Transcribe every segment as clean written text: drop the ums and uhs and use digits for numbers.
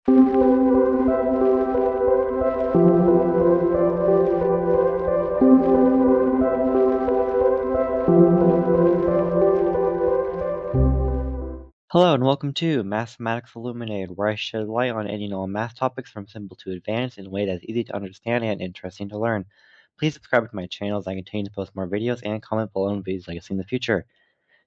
Hello and welcome to Mathematics Illuminated, where I shed light on any and all math topics from simple to advanced in a way that's easy to understand and interesting to learn. Please subscribe to my channel as I continue to post more videos and comment below on videos like I see in the future.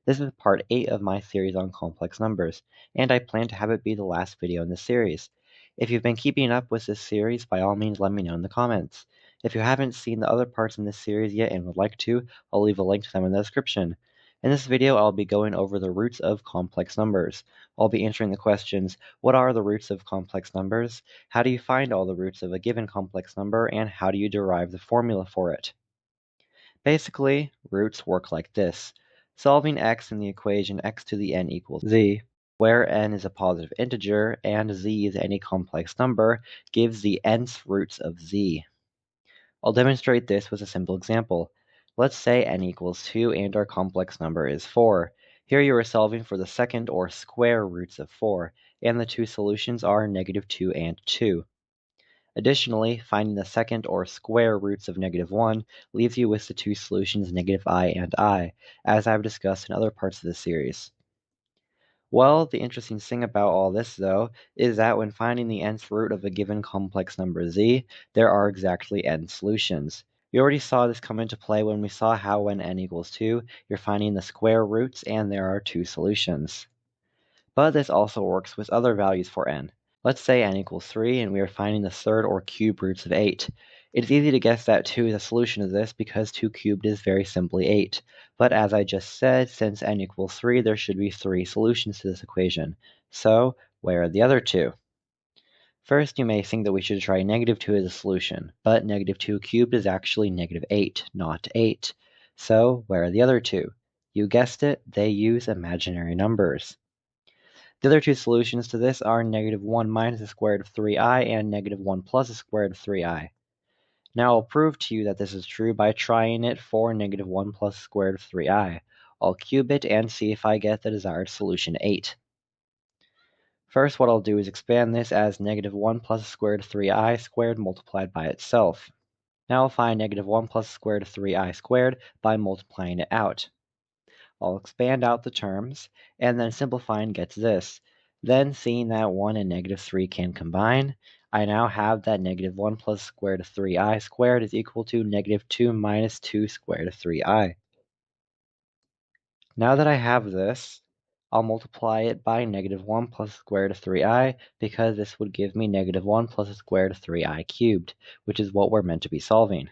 This is part 8 of my series on complex numbers, and I plan to have it be the last video in this series. If you've been keeping up with this series, by all means let me know in the comments. If you haven't seen the other parts in this series yet and would like to, I'll leave a link to them in the description. In this video, I'll be going over the roots of complex numbers. I'll be answering the questions, what are the roots of complex numbers? How do you find all the roots of a given complex number? And how do you derive the formula for it? Basically, roots work like this. Solving x in the equation x to the n equals z, where n is a positive integer and z is any complex number, gives the nth roots of z. I'll demonstrate this with a simple example. Let's say n equals 2 and our complex number is 4. Here you are solving for the second or square roots of 4, and the two solutions are -2 and 2. Additionally, finding the second or square roots of -1 leaves you with the two solutions -I and I, as I've discussed in other parts of the series. Well, the interesting thing about all this, though, is that when finding the nth root of a given complex number z, there are exactly n solutions. We already saw this come into play when we saw how when n equals 2, you're finding the square roots and there are two solutions. But this also works with other values for n. Let's say n equals 3 and we are finding the third or cube roots of 8. It's easy to guess that 2 is a solution of this because 2 cubed is very simply 8. But as I just said, since n equals 3, there should be 3 solutions to this equation. So, where are the other two? First, you may think that we should try -2 as a solution, but -2 cubed is actually -8, not 8. So, where are the other two? You guessed it, they use imaginary numbers. The other two solutions to this are -1 minus the square root of 3i and -1 plus the square root of 3i. Now I'll prove to you that this is true by trying it for -1 plus the square root of 3i. I'll cube it and see if I get the desired solution 8. First, what I'll do is expand this as -1 plus the square root of 3i squared multiplied by itself. Now I'll find -1 plus the square root of 3i squared by multiplying it out. I'll expand out the terms, and then simplifying gets this. Then, seeing that 1 and -3 can combine, I now have that -1 plus square root of 3i squared is equal to -2 minus 2 square root of 3i. Now that I have this, I'll multiply it by -1 plus square root of 3i, because this would give me -1 plus the square root of 3i cubed, which is what we're meant to be solving.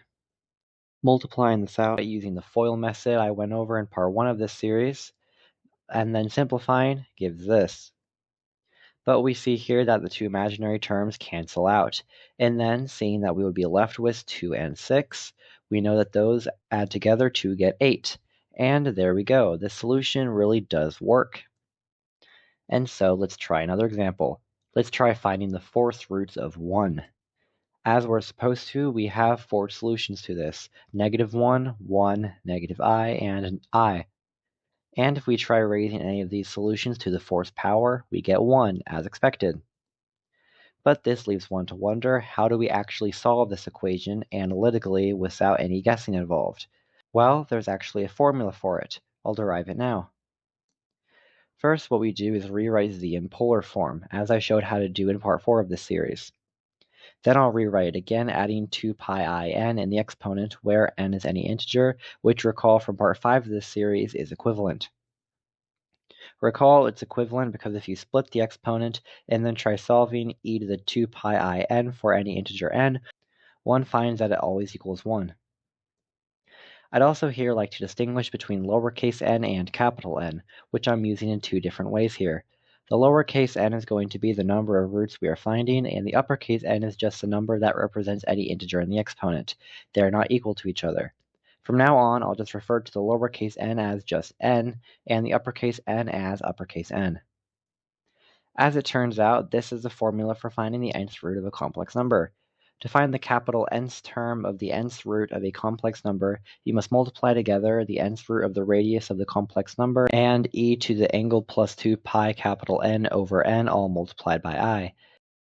Multiplying this out using the FOIL method I went over in part 1 of this series, and then simplifying gives this. But we see here that the two imaginary terms cancel out, and then seeing that we would be left with 2 and 6, we know that those add together to get 8. And there we go, the solution really does work. And so let's try another example. Let's try finding the fourth roots of 1. As we're supposed to, we have 4 solutions to this, -1, 1, -I, and an I. And if we try raising any of these solutions to the fourth power, we get 1, as expected. But this leaves one to wonder, how do we actually solve this equation analytically without any guessing involved? Well, there's actually a formula for it. I'll derive it now. First, what we do is rewrite z in polar form, as I showed how to do in part 4 of this series. Then I'll rewrite it again, adding 2 pi I n in the exponent where n is any integer, which recall from part 5 of this series is equivalent. Recall it's equivalent because if you split the exponent and then try solving e to the 2 pi I n for any integer n, one finds that it always equals 1. I'd also here like to distinguish between lowercase n and capital N, which I'm using in two different ways here. The lowercase n is going to be the number of roots we are finding, and the uppercase n is just the number that represents any integer in the exponent. They are not equal to each other. From now on, I'll just refer to the lowercase n as just n, and the uppercase n as uppercase N. As it turns out, this is the formula for finding the nth root of a complex number. To find the capital Nth term of the nth root of a complex number, you must multiply together the nth root of the radius of the complex number and e to the angle plus 2 pi capital N over n all multiplied by I.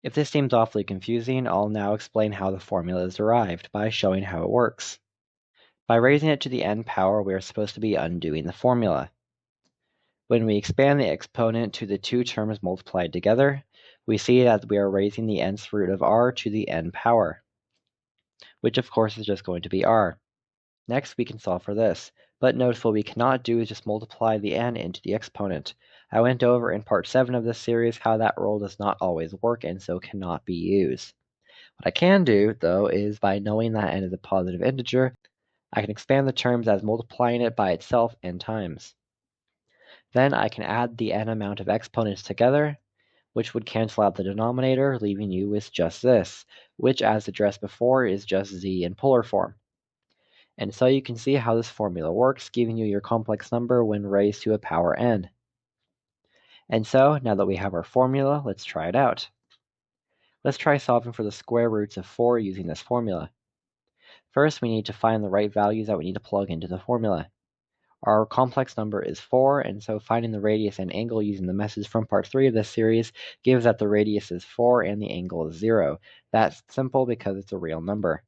If this seems awfully confusing, I'll now explain how the formula is derived by showing how it works. By raising it to the n power, we are supposed to be undoing the formula. When we expand the exponent to the two terms multiplied together, we see that we are raising the nth root of r to the n power, which of course is just going to be r. Next, we can solve for this, but notice what we cannot do is just multiply the n into the exponent. I went over in part 7 of this series how that rule does not always work and so cannot be used. What I can do, though, is by knowing that n is a positive integer, I can expand the terms as multiplying it by itself n times. Then I can add the n amount of exponents together, which would cancel out the denominator, leaving you with just this, which, as addressed before, is just z in polar form. And so you can see how this formula works, giving you your complex number when raised to a power n. And so, now that we have our formula, let's try it out. Let's try solving for the square roots of 4 using this formula. First, we need to find the right values that we need to plug into the formula. Our complex number is 4, and so finding the radius and angle using the message from part 3 of this series gives that the radius is 4 and the angle is 0. That's simple because it's a real number.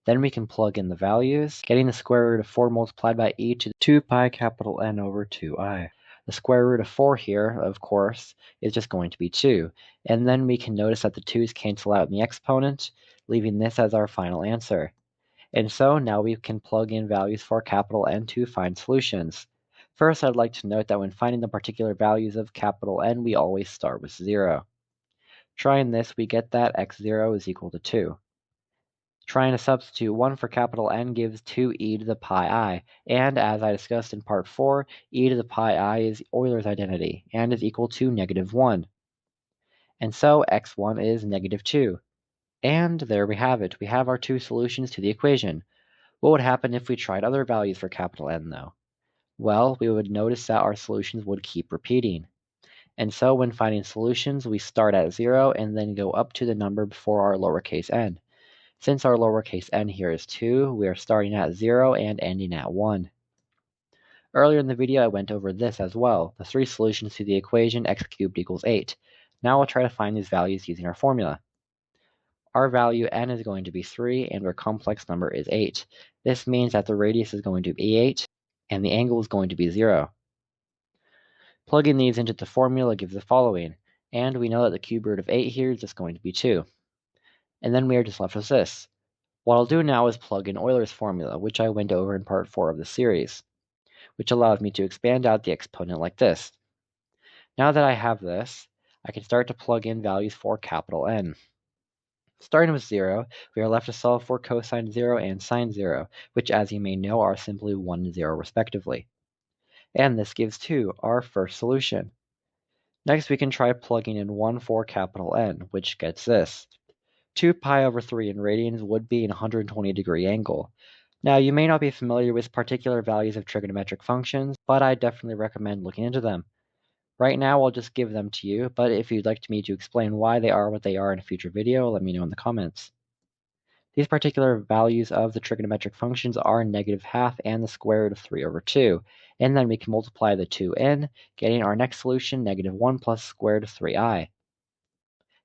Then we can plug in the values, getting the square root of 4 multiplied by e to the 2 pi capital N over 2i. The square root of 4 here, of course, is just going to be 2. And then we can notice that the 2's cancel out in the exponent, leaving this as our final answer. And so now we can plug in values for capital N to find solutions. First, I'd like to note that when finding the particular values of capital N, we always start with 0. Trying this, we get that x0 is equal to 2. Trying to substitute 1 for capital N gives 2e to the pi I, and as I discussed in part 4, e to the pi I is Euler's identity, and is equal to -1. And so x1 is -2. And there we have it. We have our two solutions to the equation. What would happen if we tried other values for capital N, though? Well, we would notice that our solutions would keep repeating. And so when finding solutions, we start at 0 and then go up to the number before our lowercase n. Since our lowercase n here is 2, we are starting at 0 and ending at 1. Earlier in the video, I went over this as well, the 3 solutions to the equation x cubed equals 8. Now we'll try to find these values using our formula. Our value n is going to be 3, and our complex number is 8. This means that the radius is going to be 8, and the angle is going to be 0. Plugging these into the formula gives the following, and we know that the cube root of 8 here is just going to be 2. And then we are just left with this. What I'll do now is plug in Euler's formula, which I went over in part 4 of the series, which allows me to expand out the exponent like this. Now that I have this, I can start to plug in values for capital N. Starting with 0, we are left to solve for cosine 0 and sine 0, which as you may know are simply 1 and 0 respectively. And this gives 2, our first solution. Next we can try plugging in 1 for capital N, which gets this. 2 pi over 3 in radians would be an 120-degree angle. Now, you may not be familiar with particular values of trigonometric functions, but I definitely recommend looking into them. Right now, I'll just give them to you, but if you'd like me to explain why they are what they are in a future video, let me know in the comments. These particular values of the trigonometric functions are -12 and the square root of 3 over 2, and then we can multiply the 2 in, getting our next solution -1 plus square root of 3i.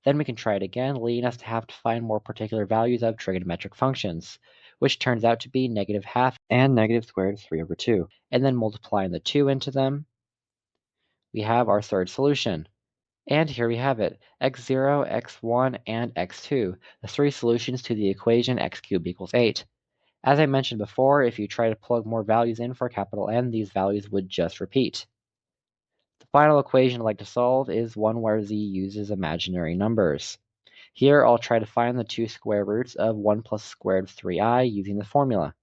Then we can try it again, leading us to have to find more particular values of trigonometric functions, which turns out to be -12 and -square root of 3 over 2. And then multiplying the 2 into them, we have our third solution. And here we have it, x0, x1, and x2, the 3 solutions to the equation x cubed equals 8. As I mentioned before, if you try to plug more values in for capital N, these values would just repeat. The final equation I'd like to solve is one where z uses imaginary numbers. Here I'll try to find the 2 square roots of 1 plus square root of 3i using the formula.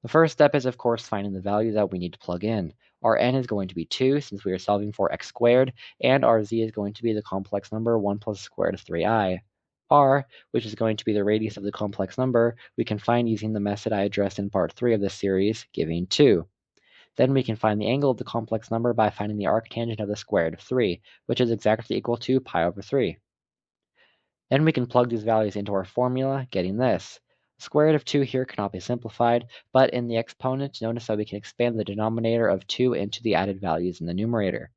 The first step is of course finding the value that we need to plug in. Our n is going to be 2 since we are solving for x squared, and our z is going to be the complex number 1 plus square root of 3i. R, which is going to be the radius of the complex number, we can find using the method I addressed in part 3 of this series, giving 2. Then we can find the angle of the complex number by finding the arctangent of the square root of 3, which is exactly equal to pi over 3. Then we can plug these values into our formula, getting this. The square root of 2 here cannot be simplified, but in the exponent, notice that we can expand the denominator of 2 into the added values in the numerator.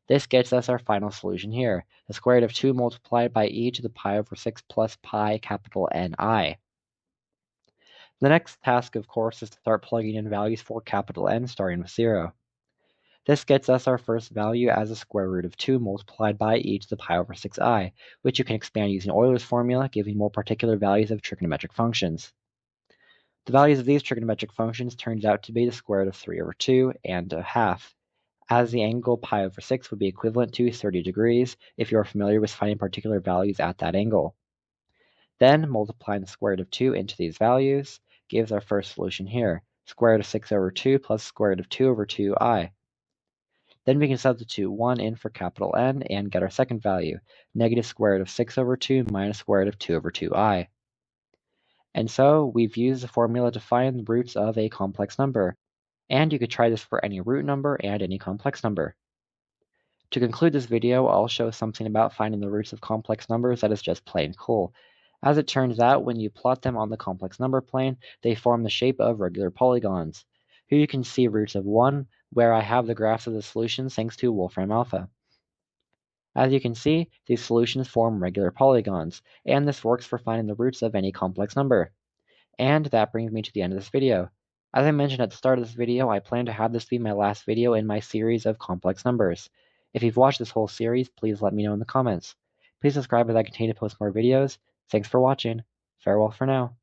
This gets us our final solution here, the square root of 2 multiplied by e to the pi over 6 plus pi capital Ni. The next task, of course, is to start plugging in values for capital N starting with 0. This gets us our first value as the square root of 2 multiplied by e to the pi over 6i, which you can expand using Euler's formula, giving more particular values of trigonometric functions. The values of these trigonometric functions turns out to be the square root of 3 over 2 and a half, as the angle pi over 6 would be equivalent to 30 degrees if you are familiar with finding particular values at that angle. Then, multiplying the square root of 2 into these values gives our first solution here, square root of 6 over 2 plus square root of 2 over 2i. Then we can substitute 1 in for capital N and get our second value, negative square root of 6 over 2 minus square root of 2 over 2i. And so we've used the formula to find the roots of a complex number, and you could try this for any root number and any complex number. To conclude this video, I'll show something about finding the roots of complex numbers that is just plain cool. As it turns out, when you plot them on the complex number plane, they form the shape of regular polygons. Here you can see roots of 1, where I have the graphs of the solutions thanks to Wolfram Alpha. As you can see, these solutions form regular polygons, and this works for finding the roots of any complex number. And that brings me to the end of this video. As I mentioned at the start of this video, I plan to have this be my last video in my series of complex numbers. If you've watched this whole series, please let me know in the comments. Please subscribe as I continue to post more videos. Thanks for watching. Farewell for now.